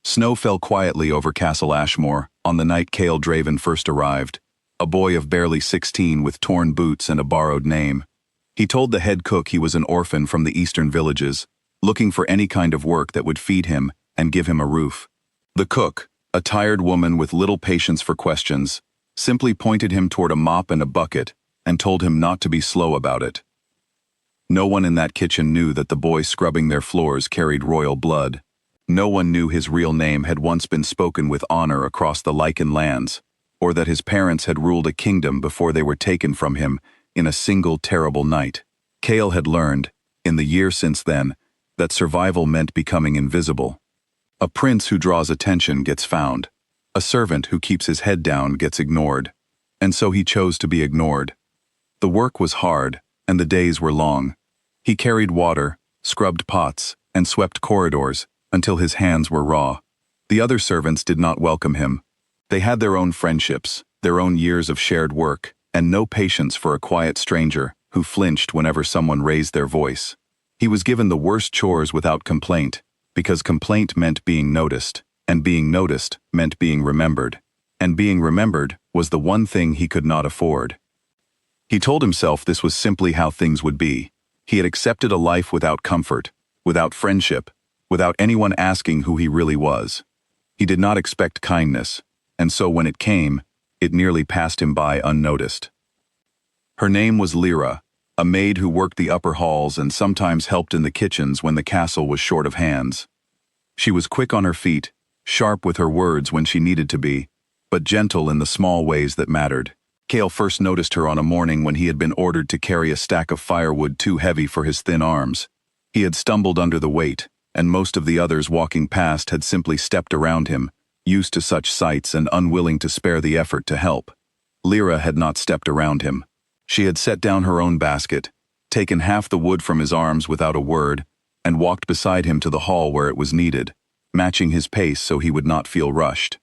Snow fell quietly over Castle Ashmoor on the night Kael Draven first arrived, a boy of barely 16 with torn boots and a borrowed name. He told the head cook he was an orphan from the eastern villages, looking for any kind of work that would feed him and give him a roof. The cook, a tired woman with little patience for questions, simply pointed him toward a mop and a bucket and told him not to be slow about it. No one in that kitchen knew that the boy scrubbing their floors carried royal blood. No one knew his real name had once been spoken with honor across the Lycan lands, or that his parents had ruled a kingdom before they were taken from him in a single terrible night. Kael had learned, in the year since then, that survival meant becoming invisible. A prince who draws attention gets found. A servant who keeps his head down gets ignored. And so he chose to be ignored. The work was hard, and the days were long. He carried water, scrubbed pots, and swept corridors until his hands were raw. The other servants did not welcome him. They had their own friendships, their own years of shared work, and no patience for a quiet stranger who flinched whenever someone raised their voice. He was given the worst chores without complaint, because complaint meant being noticed, and being noticed meant being remembered. And being remembered was the one thing he could not afford. He told himself this was simply how things would be. He had accepted a life without comfort, without friendship, without anyone asking who he really was. He did not expect kindness, and so when it came, it nearly passed him by unnoticed. Her name was Lyra, a maid who worked the upper halls and sometimes helped in the kitchens when the castle was short of hands. She was quick on her feet, sharp with her words when she needed to be, but gentle in the small ways that mattered. Kael first noticed her on a morning when he had been ordered to carry a stack of firewood too heavy for his thin arms. He had stumbled under the weight, and most of the others walking past had simply stepped around him, used to such sights and unwilling to spare the effort to help. Lyra had not stepped around him. She had set down her own basket, taken half the wood from his arms without a word, and walked beside him to the hall where it was needed, matching his pace so he would not feel rushed.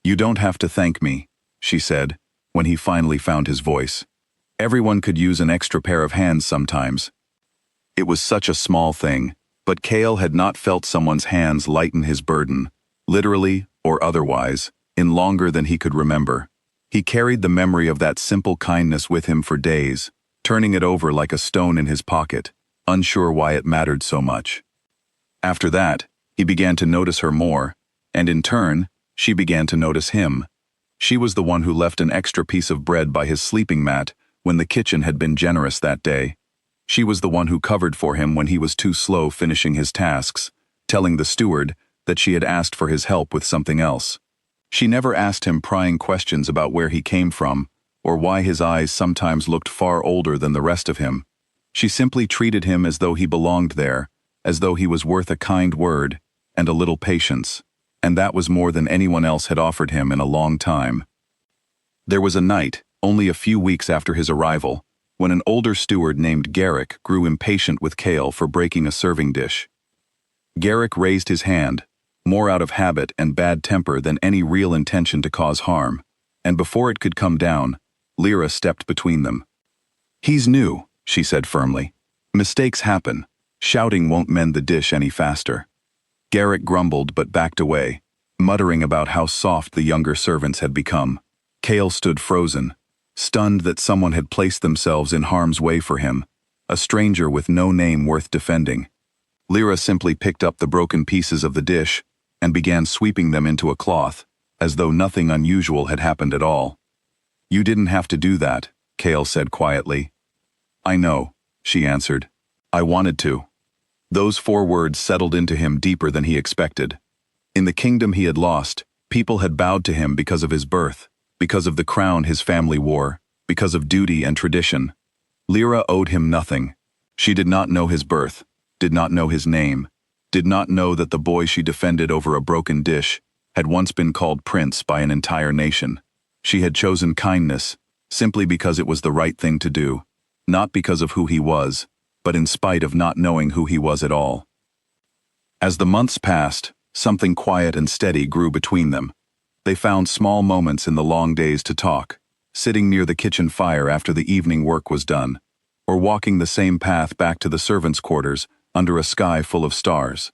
"You don't have to thank me," she said, when he finally found his voice. "Everyone could use an extra pair of hands sometimes." It was such a small thing, but Kael had not felt someone's hands lighten his burden, literally or otherwise, in longer than he could remember. He carried the memory of that simple kindness with him for days, turning it over like a stone in his pocket, unsure why it mattered so much. After that, he began to notice her more, and in turn, she began to notice him. She was the one who left an extra piece of bread by his sleeping mat when the kitchen had been generous that day. She was the one who covered for him when he was too slow finishing his tasks, telling the steward that she had asked for his help with something else. She never asked him prying questions about where he came from, or why his eyes sometimes looked far older than the rest of him. She simply treated him as though he belonged there, as though he was worth a kind word and a little patience, and that was more than anyone else had offered him in a long time. There was a night, only a few weeks after his arrival, when an older steward named Garrick grew impatient with Kael for breaking a serving dish. Garrick raised his hand, more out of habit and bad temper than any real intention to cause harm, and before it could come down, Lyra stepped between them. "He's new," she said firmly. "Mistakes happen. Shouting won't mend the dish any faster." Garrick grumbled but backed away, muttering about how soft the younger servants had become. Kael stood frozen, stunned that someone had placed themselves in harm's way for him, a stranger with no name worth defending. Lyra simply picked up the broken pieces of the dish and began sweeping them into a cloth, as though nothing unusual had happened at all. "You didn't have to do that," Kael said quietly. "I know," she answered. "I wanted to." Those 4 words settled into him deeper than he expected. In the kingdom he had lost, people had bowed to him because of his birth, because of the crown his family wore, because of duty and tradition. Lyra owed him nothing. She did not know his birth, did not know his name, did not know that the boy she defended over a broken dish had once been called prince by an entire nation. She had chosen kindness, simply because it was the right thing to do, not because of who he was, but in spite of not knowing who he was at all. As the months passed, something quiet and steady grew between them. They found small moments in the long days to talk, sitting near the kitchen fire after the evening work was done, or walking the same path back to the servants' quarters under a sky full of stars.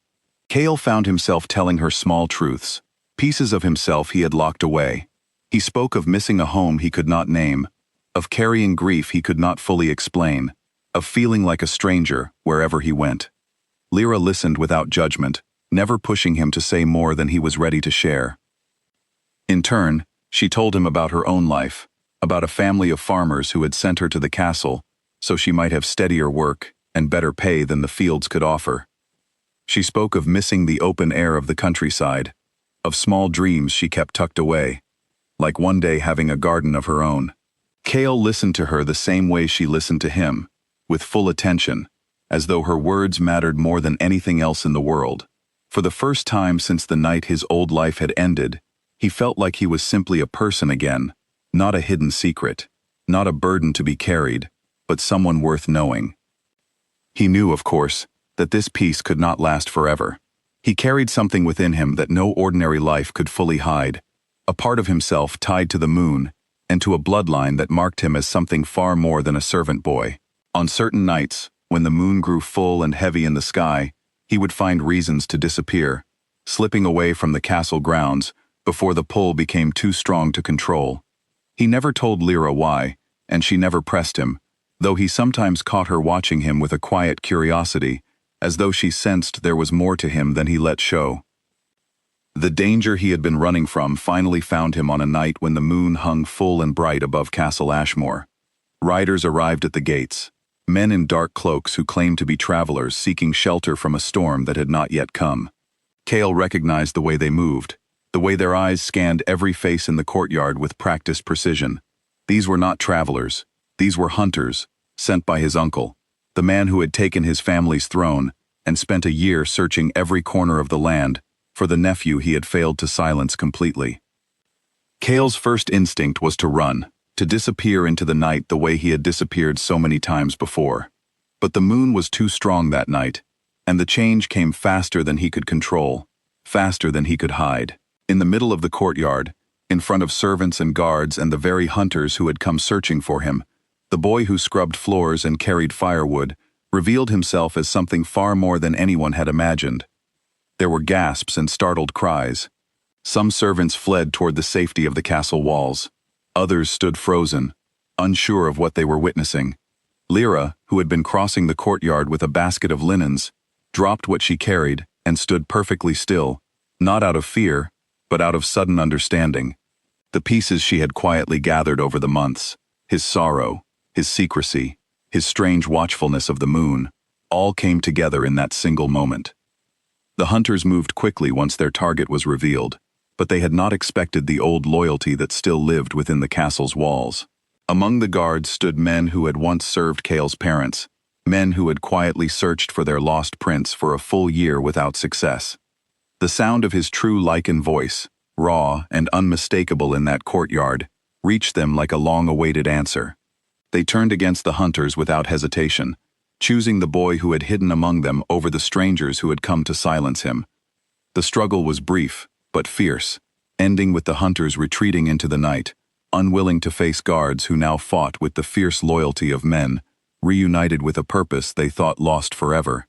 Kael found himself telling her small truths, pieces of himself he had locked away. He spoke of missing a home he could not name, of carrying grief he could not fully explain, of feeling like a stranger wherever he went. Lyra listened without judgment, never pushing him to say more than he was ready to share. In turn, she told him about her own life, about a family of farmers who had sent her to the castle so she might have steadier work and better pay than the fields could offer. She spoke of missing the open air of the countryside, of small dreams she kept tucked away, like one day having a garden of her own. Kael listened to her the same way she listened to him, with full attention, as though her words mattered more than anything else in the world. For the first time since the night his old life had ended, he felt like he was simply a person again, not a hidden secret, not a burden to be carried, but someone worth knowing. He knew, of course, that this peace could not last forever. He carried something within him that no ordinary life could fully hide, a part of himself tied to the moon, and to a bloodline that marked him as something far more than a servant boy. On certain nights, when the moon grew full and heavy in the sky, he would find reasons to disappear, slipping away from the castle grounds before the pull became too strong to control. He never told Lyra why, and she never pressed him, though he sometimes caught her watching him with a quiet curiosity, as though she sensed there was more to him than he let show. The danger he had been running from finally found him on a night when the moon hung full and bright above Castle Ashmoor. Riders arrived at the gates, men in dark cloaks who claimed to be travelers seeking shelter from a storm that had not yet come. Kael recognized the way they moved, the way their eyes scanned every face in the courtyard with practiced precision. These were not travelers, these were hunters, sent by his uncle, the man who had taken his family's throne and spent a year searching every corner of the land for the nephew he had failed to silence completely. Kael's first instinct was to run, to disappear into the night the way he had disappeared so many times before. But the moon was too strong that night, and the change came faster than he could control, faster than he could hide. In the middle of the courtyard, in front of servants and guards and the very hunters who had come searching for him, the boy who scrubbed floors and carried firewood revealed himself as something far more than anyone had imagined. There were gasps and startled cries. Some servants fled toward the safety of the castle walls. Others stood frozen, unsure of what they were witnessing. Lyra, who had been crossing the courtyard with a basket of linens, dropped what she carried and stood perfectly still, not out of fear, but out of sudden understanding. The pieces she had quietly gathered over the months, his sorrow, his secrecy, his strange watchfulness of the moon, all came together in that single moment. The hunters moved quickly once their target was revealed, but they had not expected the old loyalty that still lived within the castle's walls. Among the guards stood men who had once served Kael's parents, men who had quietly searched for their lost prince for a full year without success. The sound of his true Lycan voice, raw and unmistakable in that courtyard, reached them like a long-awaited answer. They turned against the hunters without hesitation, choosing the boy who had hidden among them over the strangers who had come to silence him. The struggle was brief, but fierce, ending with the hunters retreating into the night, unwilling to face guards who now fought with the fierce loyalty of men, reunited with a purpose they thought lost forever.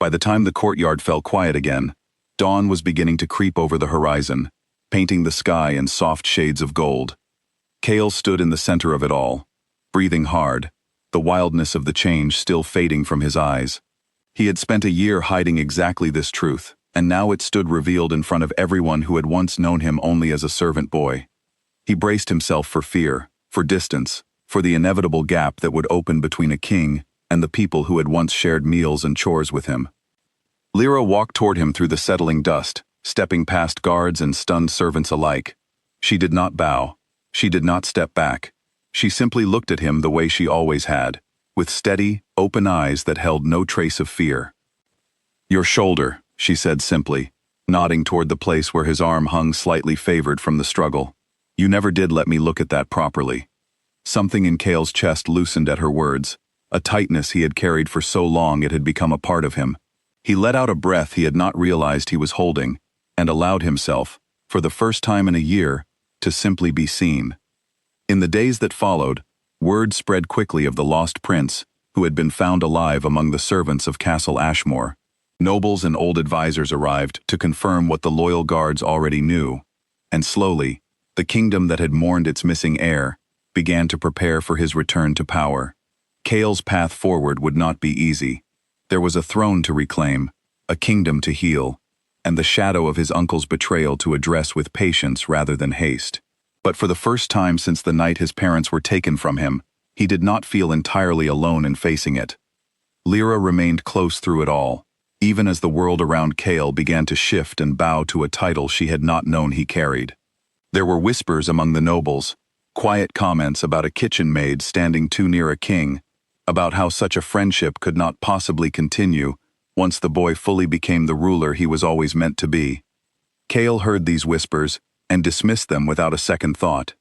By the time the courtyard fell quiet again, dawn was beginning to creep over the horizon, painting the sky in soft shades of gold. Kael stood in the center of it all, breathing hard, the wildness of the change still fading from his eyes. He had spent a year hiding exactly this truth, and now it stood revealed in front of everyone who had once known him only as a servant boy. He braced himself for fear, for distance, for the inevitable gap that would open between a king and the people who had once shared meals and chores with him. Lyra walked toward him through the settling dust, stepping past guards and stunned servants alike. She did not bow. She did not step back. She simply looked at him the way she always had, with steady, open eyes that held no trace of fear. "Your shoulder," she said simply, nodding toward the place where his arm hung slightly favored from the struggle. "You never did let me look at that properly." Something in Kael's chest loosened at her words, a tightness he had carried for so long it had become a part of him. He let out a breath he had not realized he was holding, and allowed himself, for the first time in a year, to simply be seen. In the days that followed, word spread quickly of the lost prince, who had been found alive among the servants of Castle Ashmoor. Nobles and old advisors arrived to confirm what the loyal guards already knew, and slowly, the kingdom that had mourned its missing heir began to prepare for his return to power. Kael's path forward would not be easy. There was a throne to reclaim, a kingdom to heal, and the shadow of his uncle's betrayal to address with patience rather than haste. But for the first time since the night his parents were taken from him, he did not feel entirely alone in facing it. Lyra remained close through it all, even as the world around Kael began to shift and bow to a title she had not known he carried. There were whispers among the nobles, quiet comments about a kitchen maid standing too near a king, about how such a friendship could not possibly continue once the boy fully became the ruler he was always meant to be. Kael heard these whispers and dismissed them without a second thought.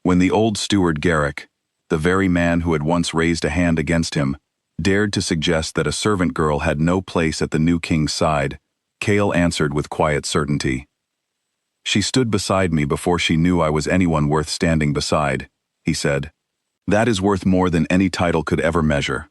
When the old steward Garrick, the very man who had once raised a hand against him, dared to suggest that a servant girl had no place at the new king's side, Kael answered with quiet certainty. "She stood beside me before she knew I was anyone worth standing beside," he said. "That is worth more than any title could ever measure."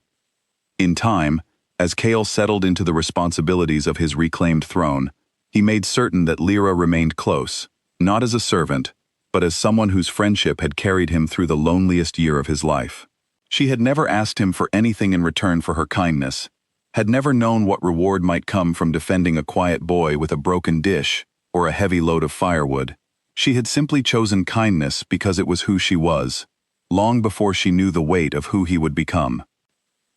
In time, as Kael settled into the responsibilities of his reclaimed throne, he made certain that Lyra remained close, not as a servant, but as someone whose friendship had carried him through the loneliest year of his life. She had never asked him for anything in return for her kindness, had never known what reward might come from defending a quiet boy with a broken dish or a heavy load of firewood. She had simply chosen kindness because it was who she was, long before she knew the weight of who he would become.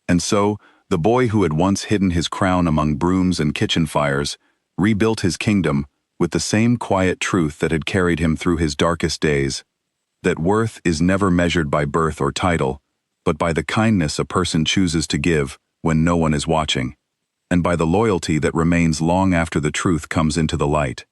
And so, the boy who had once hidden his crown among brooms and kitchen fires rebuilt his kingdom with the same quiet truth that had carried him through his darkest days, that worth is never measured by birth or title, but by the kindness a person chooses to give when no one is watching, and by the loyalty that remains long after the truth comes into the light.